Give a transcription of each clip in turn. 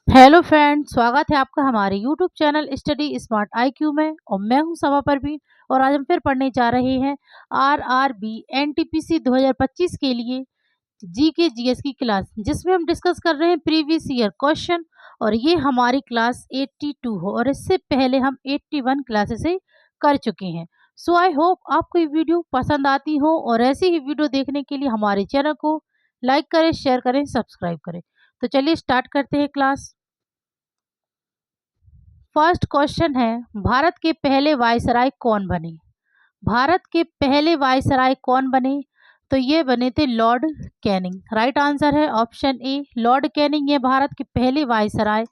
Hello friend, स्वागत है आपका हमारे YouTube channel study smart IQ में। और मैं हूं समा परवीन। और आज हम फिर पढ़ने जा रहे हैं आरआरबी एनटीपीसी 2025 के लिए जीके जीएस की क्लास, जिसमें हम डिस्कस कर रहे हैं प्रीवियस ईयर क्वेश्चन। और ये हमारी क्लास 82 हो, और इससे पहले हम 81 क्लासेस कर चुके हैं। सो आई होप आपको ये वीडियो पसंद आती हो, और ऐसी ही वीडियो देखने के लिए हमारे चैनल को लाइक करें, शेयर करें, सब्सक्राइब करें। तो चलिए स्टार्ट करते हैं क्लास। फर्स्ट क्वेश्चन है, भारत के पहले वायसराय कौन बने? भारत के पहले वायसराय कौन बने? तो ये बने थे लॉर्ड कैनिंग। राइट आंसर है ऑप्शन ए, लॉर्ड कैनिंग। ये भारत के पहले वायसराय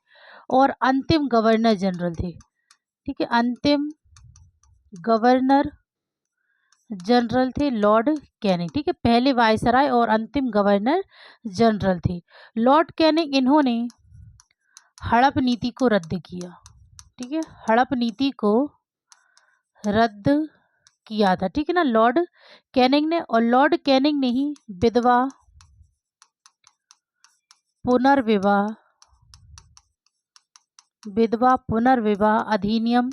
और अंतिम गवर्नर जनरल थे। ठीक है, अंतिम गवर्नर जनरल थे लॉर्ड कैनिंग। ठीक है, पहले वायसराय और अंतिम गवर्नर जनरल थे लॉर्ड कैनिंग। इन्होंने हड़प नीति को रद्द किया। ठीक है, हड़प नीति को रद्द किया था। ठीक है ना, लॉर्ड कैनिंग ने। और लॉर्ड कैनिंग ने ही विधवा पुनर्विवाह अधिनियम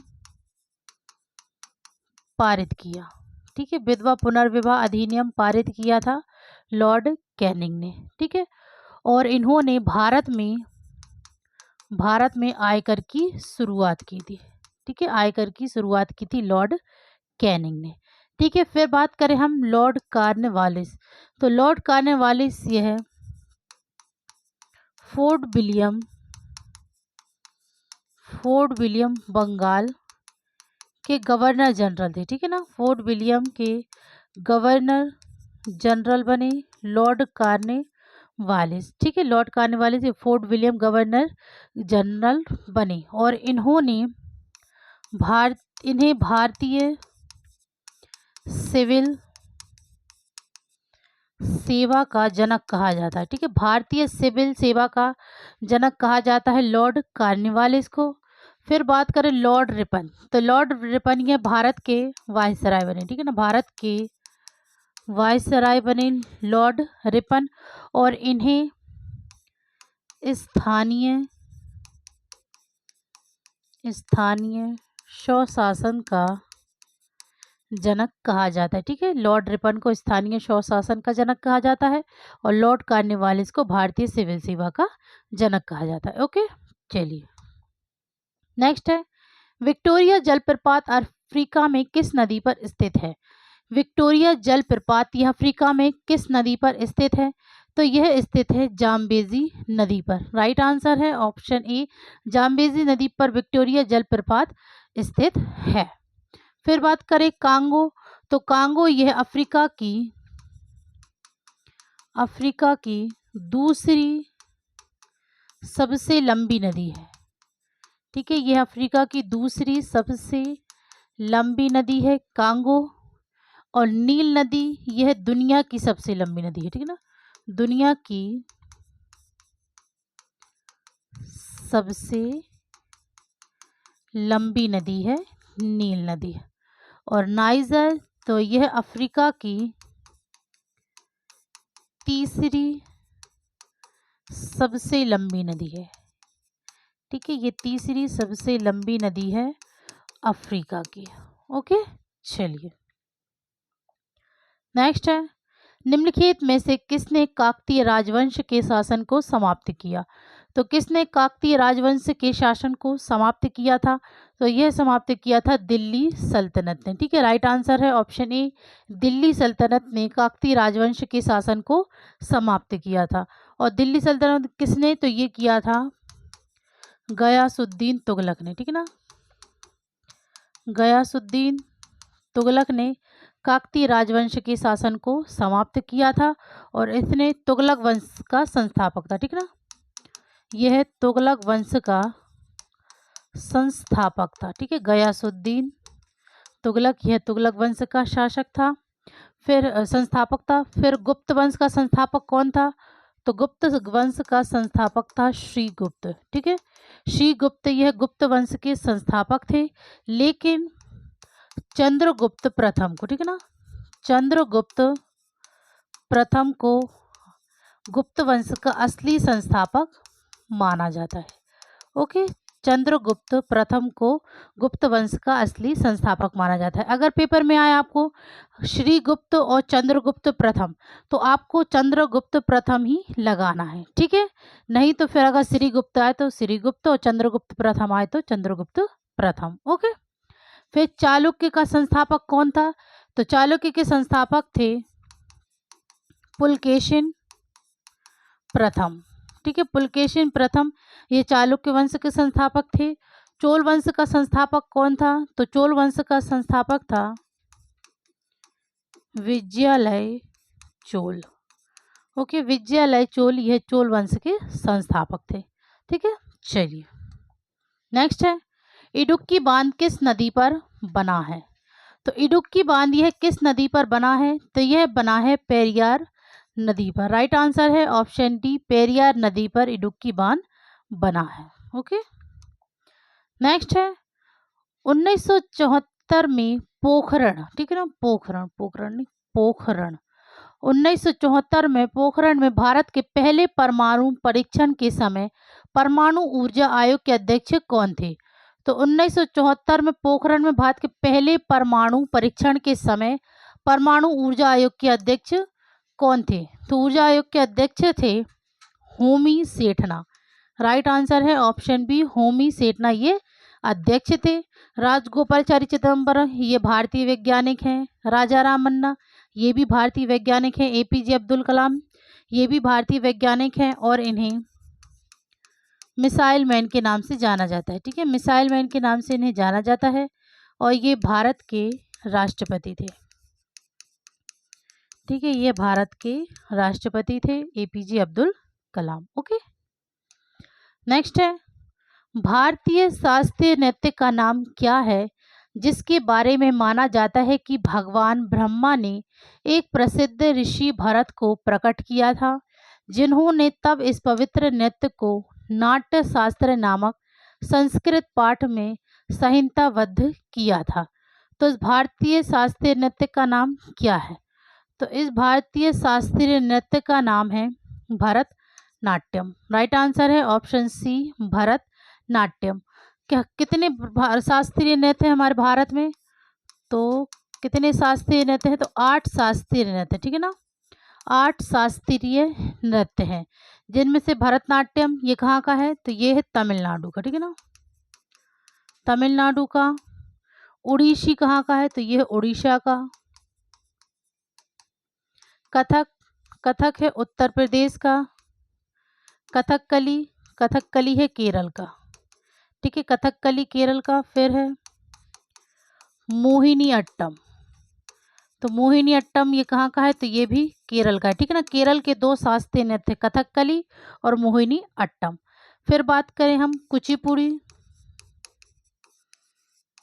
पारित किया। ठीक है, विधवा पुनर्विवाह अधिनियम पारित किया था लॉर्ड कैनिंग ने। ठीक है, और इन्होंने भारत में आयकर की शुरुआत की थी। ठीक है, आयकर की शुरुआत की थी लॉर्ड कैनिंग ने। ठीक है, फिर बात करें हम लॉर्ड कॉर्नवालिस। तो लॉर्ड कॉर्नवालिस ये है फोर्ट विलियम बंगाल के गवर्नर जनरल थे। ठीक है ना, फोर्ट विलियम के गवर्नर जनरल बने लॉर्ड कॉर्नवालिस। ठीक है, Lord Cornwallis fort William governor general बने। और इन्हें भारतीय सिविल सेवा का जनक कहा जाता है। ठीक है, भारतीय सिविल सेवा का जनक कहा जाता है लॉर्ड कॉर्नवालिस को। फिर बात करें लॉर्ड रिपन। तो लॉर्ड रिपन ये भारत के वायसराय बने। ठीक है ना, भारत के वायसराय बने लॉर्ड रिपन। और इन्हें स्थानीय स्वशासन का जनक कहा जाता है। ठीक है, लॉर्ड रिपन को स्थानीय स्वशासन का जनक कहा जाता है, और लॉर्ड कॉर्नवालिस को भारतीय सिविल सेवा का जनक कहा जाता है। ओके, चलिए नेक्स्ट है, विक्टोरिया जलप्रपात अफ्रीका में किस नदी पर स्थित है? विक्टोरिया जलप्रपात यह अफ्रीका में किस नदी पर स्थित है? तो यह स्थित है जाम्बेजी नदी पर। राइट आंसर है ऑप्शन ए, जाम्बेजी नदी पर विक्टोरिया जलप्रपात स्थित है। फिर बात करें कांगो। तो कांगो यह अफ्रीका की दूसरी सबसे लंबी नदी है। ठीक है, यह अफ्रीका की दूसरी सबसे लंबी नदी है कांगो। और नील नदी यह दुनिया की सबसे लंबी नदी है। ठीक है ना, दुनिया की सबसे लंबी नदी है नील नदी। और नाइजर, तो यह अफ्रीका की तीसरी सबसे लंबी नदी है। ठीक है, ये तीसरी सबसे लंबी नदी है अफ्रीका की। ओके, चलिए नेक्स्ट है, निम्नलिखित में से किसने काकतीय राजवंश के शासन को समाप्त किया? तो किसने काकतीय राजवंश के शासन को समाप्त किया था? तो यह समाप्त किया था दिल्ली सल्तनत ने। ठीक है, राइट आंसर है ऑप्शन ए, दिल्ली सल्तनत ने काकतीय राजवंश के शासन को समाप्त किया था। और दिल्ली सल्तनत किसने? तो ये किया था गयासुद्दीन तुगलक ने। ठीक है ना, गयासुद्दीन तुगलक ने काकतीय राजवंश के शासन को समाप्त किया था, और इसने तुगलक वंश का संस्थापक था। ठीक है ना, यह तुगलक वंश का संस्थापक था। ठीक है, गयासुद्दीन तुगलक यह तुगलक वंश का शासक था, फिर संस्थापक था। फिर गुप्त वंश का संस्थापक कौन था? तो गुप्त वंश का संस्थापक था श्रीगुप्त। ठीक है, श्रीगुप्त यह गुप्त वंश के संस्थापक थे। लेकिन चंद्रगुप्त प्रथम को, ठीक है ना, चंद्रगुप्त प्रथम को गुप्त वंश का असली संस्थापक माना जाता है। ओके। चंद्रगुप्त प्रथम को गुप्त वंश का असली संस्थापक माना जाता है। अगर पेपर में आए आपको श्रीगुप्त और चंद्रगुप्त प्रथम, तो आपको चंद्रगुप्त प्रथम ही लगाना है, ठीक है। नहीं तो फिर अगर श्रीगुप्त आए तो श्रीगुप्त और चंद्रगुप्त प्रथम आए तो चंद्रगुप्त प्रथम। ओके। फिर चालुक्य का संस्थापक कौन था? तो चालुक्य के संस्थापक थे पुलकेशिन प्रथम, ठीक है। पुलकेशिन प्रथम ये चालुक्य वंश के संस्थापक थे। चोल वंश का संस्थापक कौन था? तो चोल वंश का संस्थापक था विजयालय चोल। ओके, विजयालय चोल ये चोल वंश के संस्थापक थे, ठीक है। चलिए नेक्स्ट है, इडुक्की बांध किस नदी पर बना है? तो इडुक्की बांध यह किस नदी पर बना है? तो यह बना है पेरियार नदी पर। राइट आंसर है ऑप्शन डी, पेरियार नदी पर इडुक्की बांध बना है। ओके। नेक्स्ट है 1974 में पोखरण, ठीक है ना, पोखरण, पोखरण नहीं, पोखरण। 1974 में पोखरण में भारत के पहले परमाणु परीक्षण के समय परमाणु ऊर्जा आयोग के अध्यक्ष कौन थे? तो 1974 में पोखरण में भारत के पहले परमाणु परीक्षण के समय परमाणु ऊर्जा आयोग के अध्यक्ष कौन थे? तो ऊर्जा आयोग के अध्यक्ष थे होमी सेठना। राइट आंसर है ऑप्शन बी, होमी सेठना ये अध्यक्ष थे। राजगोपालचारी चिदम्बरम ये भारतीय वैज्ञानिक हैं। राजा राम मन्ना ये भी भारतीय वैज्ञानिक हैं। एपीजे अब्दुल कलाम ये भी भारतीय वैज्ञानिक हैं और इन्हें मिसाइल मैन के नाम से जाना जाता है, ठीक है। मिसाइल मैन के नाम से इन्हें जाना जाता है और ये भारत के राष्ट्रपति थे, ठीक है। ये भारत के राष्ट्रपति थे APJ Abdul Kalam. Okay. Next है, भारतीय शास्त्रीय नृत्य का नाम क्या है जिसके बारे में माना जाता है कि भगवान ब्रह्मा ने एक प्रसिद्ध ऋषि भरत को प्रकट किया था, जिन्होंने तब इस पवित्र नृत्य को नाट्य शास्त्र नामक संस्कृत पाठ में संहिताबद्ध किया था। तो इस भारतीय शास्त्रीय नृत्य का नाम क्या है? तो इस भारतीय शास्त्रीय नृत्य का नाम है भरतनाट्यम। राइट आंसर है ऑप्शन सी, भरतनाट्यम। क्या कितने शास्त्रीय नृत्य हैं हमारे भारत में? तो कितने शास्त्रीय नृत्य हैं? तो 8 शास्त्रीय नृत्य, ठीक है ना। 8 शास्त्रीय नृत्य हैं, जिनमें से भरतनाट्यम ये कहाँ का है? तो ये है तमिलनाडु का, ठीक है ना, तमिलनाडु का। उड़ीसी कहाँ का है? तो ये है उड़ीसा का। कथक, कथक है उत्तर प्रदेश का। कथकली, कथकली है केरल का, ठीक है, कथकली केरल का। फिर है मोहिनी अट्टम, तो मोहिनी अट्टम ये कहाँ का है? तो ये भी केरल का है, ठीक है ना। केरल के 2 शास्त्रीय नृत्य कथकली और मोहिनी अट्टम। फिर बात करें हम कुचिपुड़ी,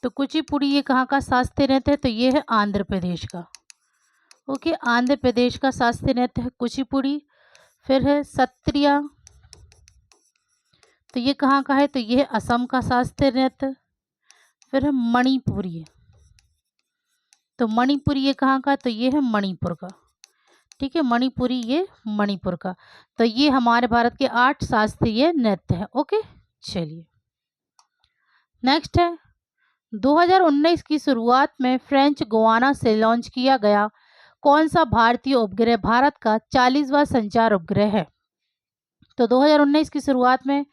तो कुचिपुड़ी ये कहाँ का शास्त्रीय नृत्य है? तो ये है आंध्र प्रदेश का। ओके, आंध्र प्रदेश का शास्त्रीय नृत्य है कुचिपुड़ी। फिर है सत्रिया, तो ये कहाँ का है? तो ये है असम का शास्त्रीय नृत्य। फिर है मणिपुरी, तो मणिपुरी ये कहाँ का? तो ये है मणिपुर का, ठीक है, मणिपुरी ये मणिपुर का। तो ये हमारे भारत के 8 शास्त्रीय नृत्य हैं। ओके, चलिए नेक्स्ट है 2019 की शुरुआत में फ्रेंच गुयाना से लॉन्च किया गया कौन सा भारतीय उपग्रह भारत का 40वां संचार उपग्रह है? तो 2019 की शुरुआत में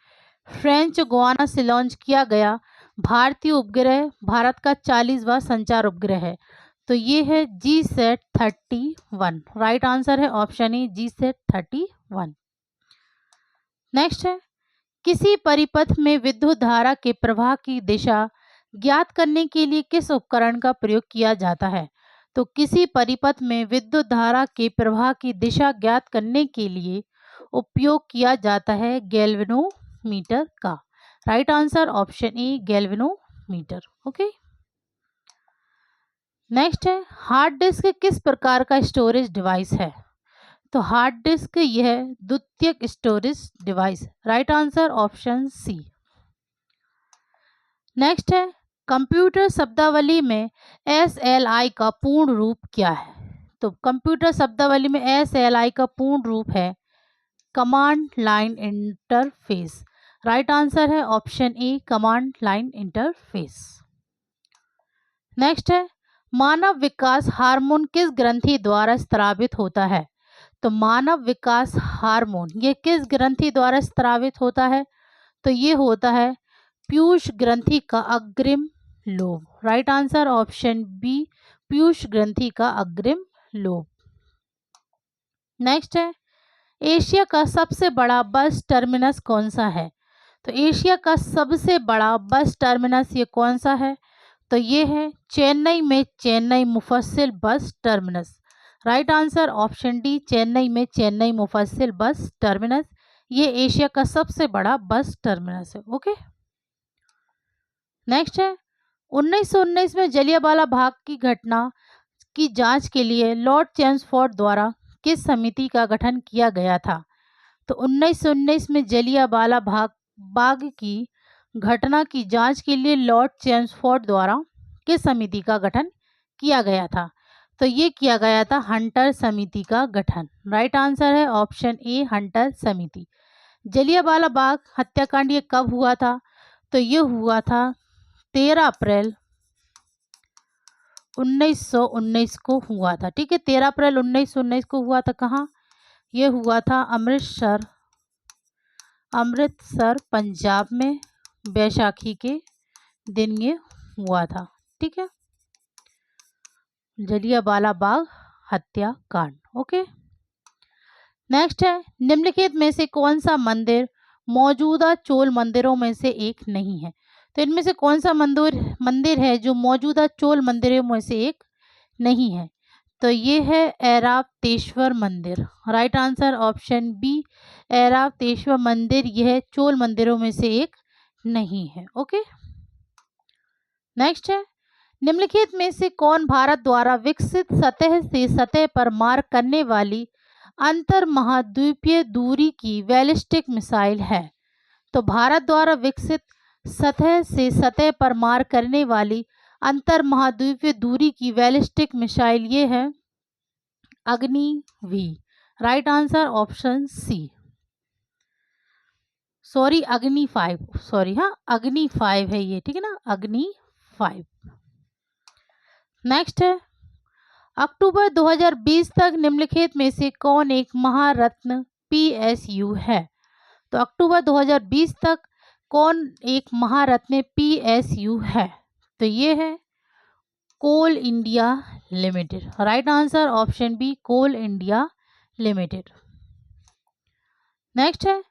फ्रेंच गुयाना से लॉन्च किया गया भारतीय उपग्रह भारत का 40वां संचार उपग्रह है। तो ये है GSAT-31। राइट आंसर है ऑप्शन ए, GSAT-31। नेक्स्ट है, किसी परिपथ में विद्युत धारा के प्रवाह की दिशा ज्ञात करने के लिए किस उपकरण का प्रयोग किया जाता है? तो किसी परिपथ में विद्युत धारा के प्रवाह की दिशा ज्ञात करने के लिए उपयोग किया जाता है गैल्वेनोमीटर का। Right answer option A, galvanometer. Okay. Next है, हार्ड डिस्क किस प्रकार का स्टोरेज डिवाइस है? तो हार्ड डिस्क यह द्वितीयक storage device. Right answer option C. Next है, कंप्यूटर शब्दावली में SLI का पूर्ण रूप क्या है? तो कंप्यूटर शब्दावली में SLI का पूर्ण रूप है command line interface. Right answer है option A command line interface. Next है मानव विकास हार्मोन किस ग्रंथि द्वारा स्रावित होता है। तो मानव विकास हार्मोन ये किस ग्रंथि द्वारा स्रावित होता है। तो ये होता है पीयूष ग्रंथि का अग्रिम लोब। राइट आंसर ऑप्शन बी पीयूष ग्रंथि का अग्रिम लोब। नेक्स्ट है एशिया का सबसे बड़ा बस टर्मिनस कौन सा है। तो एशिया का सबसे बड़ा बस टर्मिनस ये कौन सा है। तो ये है चेन्नई में चेन्नई मुफस्सिल bus terminus. Right answer option D Chennai में चेन्नई मुफस्सिल बस टर्मिनस ये एशिया का सबसे बड़ा बस टर्मिनस है। ओके नेक्स्ट है 1919 में जलियांवाला बाग की घटना की जांच के लिए लॉर्ड चेम्सफोर्ड द्वारा किस समिति का गठन किया गया था। तो 1919 में जलियांवाला बाग की घटना की जांच के लिए लॉर्ड चेम्सफोर्ड द्वारा किस समिति का गठन किया गया था। तो ये किया गया था हंटर समिति का गठन। राइट आंसर है ऑप्शन ए हंटर समिति। जलियांवाला बाग हत्याकांड ये कब हुआ था। तो ये हुआ था 13 अप्रैल 1919 को हुआ था। ठीक है 13 अप्रैल 1919 को हुआ था। कहाँ ये हुआ था अमृतसर पंजाब में बैसाखी के दिन ये हुआ था। ठीक है जलियांवाला बाग हत्याकांड। ओके नेक्स्ट है निम्नलिखित में से कौन सा मंदिर मौजूदा चोल मंदिरों में से एक नहीं है। तो इनमें से कौन सा मंदिर है जो मौजूदा चोल मंदिरों में से एक नहीं है। तो ये है ऐरावतेश्वर मंदिर। Right answer option B Airavateshwara मंदिर यह चोल मंदिरों में से एक नहीं है। ओके नेक्स्ट है निम्नलिखित में से कौन भारत द्वारा विकसित सतह से सतह पर मार करने वाली अंतर महाद्वीपीय दूरी की बैलिस्टिक मिसाइल है। तो भारत द्वारा विकसित सतह से सतह पर मार करने वाली अंतर महाद्वीपीय दूरी की बैलिस्टिक मिसाइल ये है Agni five. Right answer option C sorry Agni five sorry हाँ अग्नि-5 है ये। ठीक है ना अग्नि-5। नेक्स्ट है अक्टूबर 2020 तक निम्नलिखित में से कौन एक महारत्न PSU है। तो अक्टूबर 2020 तक कौन एक महारत्न PSU है। तो ये है Coal India Limited. Right answer option B Coal India Limited. Next है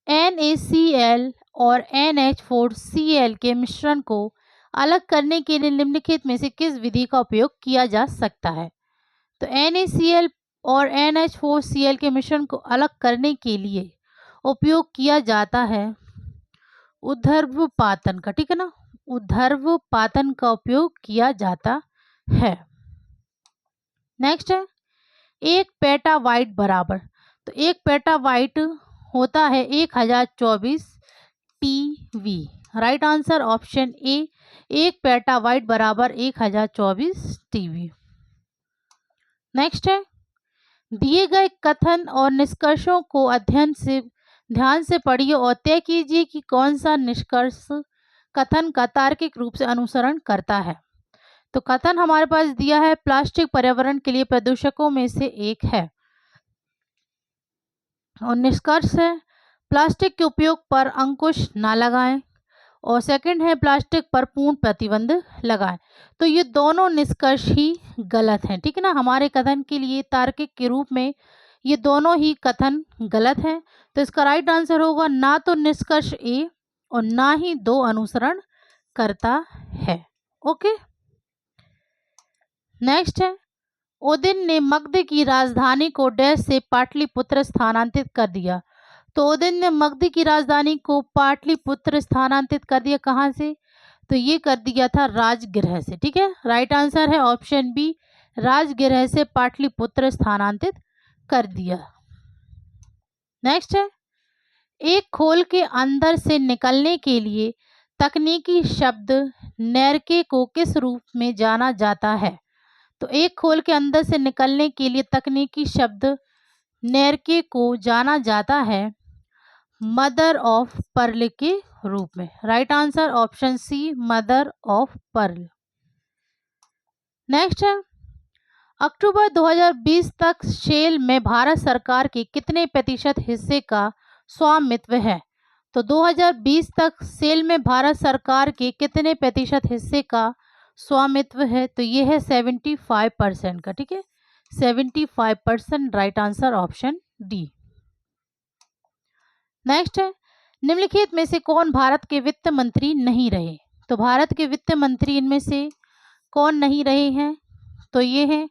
NaCl और NH4Cl के मिश्रण को अलग करने के लिए निम्नलिखित में से किस विधि का उपयोग किया जा सकता है। तो NaCl और NH4Cl के मिश्रण को अलग करने के लिए उपयोग किया जाता है ऊर्ध्वपातन का। ठीक है ना ऊर्ध्वपातन का उपयोग किया जाता है। नेक्स्ट है एक पेटाबाइट बराबर। तो एक पेटाबाइट होता है 1024 TB। Right answer option A एक पेटाबाइट बराबर 1024 TB। नेक्स्ट है दिए गए कथन और निष्कर्षों को ध्यान से पढ़िए और तय कीजिए कि कौन सा निष्कर्ष कथन का तार्किक रूप से अनुसरण करता है। तो कथन हमारे पास दिया है प्लास्टिक पर्यावरण के लिए प्रदूषकों में से एक है और निष्कर्ष है प्लास्टिक के उपयोग पर अंकुश ना लगाएं और सेकंड है प्लास्टिक पर पूर्ण प्रतिबंध लगाएं। तो ये दोनों निष्कर्ष ही गलत हैं। ठीक है ना हमारे कथन के लिए तार्किक के रूप में ये दोनों ही कथन गलत हैं। तो इसका राइट आंसर होगा ना तो निष्कर्ष ए और ना ही दो अनुसरण करता है। ओके नेक्स्ट है ओदिन ने मगध की राजधानी को डैश से पाटलिपुत्र स्थानांतरित कर दिया। तो ओदिन ने मगध की राजधानी को पाटलिपुत्र स्थानांतरित कर दिया कहाँ से। तो ये कर दिया था राजगृह से। ठीक है राइट आंसर है ऑप्शन बी राजगृह से पाटलिपुत्र स्थानांतरित कर दिया। नेक्स्ट है एक खोल के अंदर से निकलने के लिए तकनीकी शब्द नैरके को किस रूप में जाना जाता है। तो एक खोल के अंदर से निकलने के लिए तकनीकी शब्द नैरके को जाना जाता है मदर ऑफ पर्ल के रूप में। Right answer option C, mother of pearl. Next है, अक्टूबर 2020 तक शेल में भारत सरकार के कितने प्रतिशत हिस्से का स्वामित्व है? तो 2020 तक सेल में भारत सरकार के कितने प्रतिशत हिस्से का स्वामित्व है? तो ये है 75% का। ठीक है, 75%। Right answer option D. Next है, निम्नलिखित में से कौन भारत के वित्त मंत्री नहीं रहे? तो भारत के वित्त मंत्री इनमें से कौन नहीं रहे हैं? तो ये हैं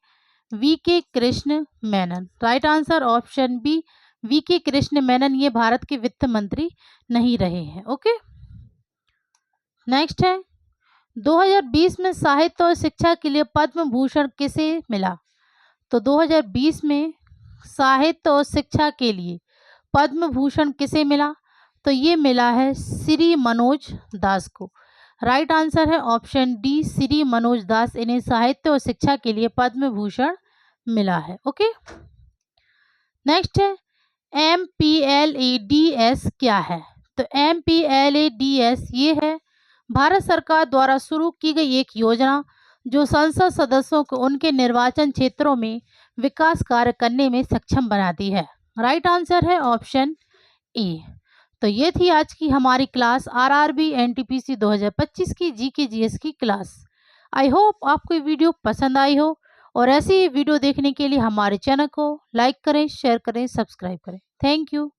VK Krishna Menon. Right answer option B, VK Krishna Menon ये भारत के वित्त मंत्री नहीं रहे हैं। ओके, नेक्स्ट है, 2020 में साहित्य और शिक्षा के लिए पद्म भूषण किसे मिला? तो 2020 में साहित्य और शिक्षा के लिए पद्म भूषण किसे मिला? तो ये मिला है श्री मनोज दास को। राइट आंसर है ऑप्शन डी, श्री मनोज दास, इन्हें साहित्य और शिक्षा के लिए पद्म भूषण मिला है। ओके, नेक्स्ट है, MPLADS क्या है? तो MPLADS ये है भारत सरकार द्वारा शुरू की गई एक योजना जो संसद सदस्यों को उनके निर्वाचन क्षेत्रों में विकास कार्य करने में सक्षम बनाती है। राइट आंसर है ऑप्शन ए। तो ये थी आज की हमारी क्लास RRB NTPC 2025 की GK GS की क्लास। आई होप आपको ये वीडियो पसंद आई हो, और ऐसी वीडियो देखने के लिए हमारे चैनल को लाइक करें, शेयर करें, सब्सक्राइब करें। Thank you.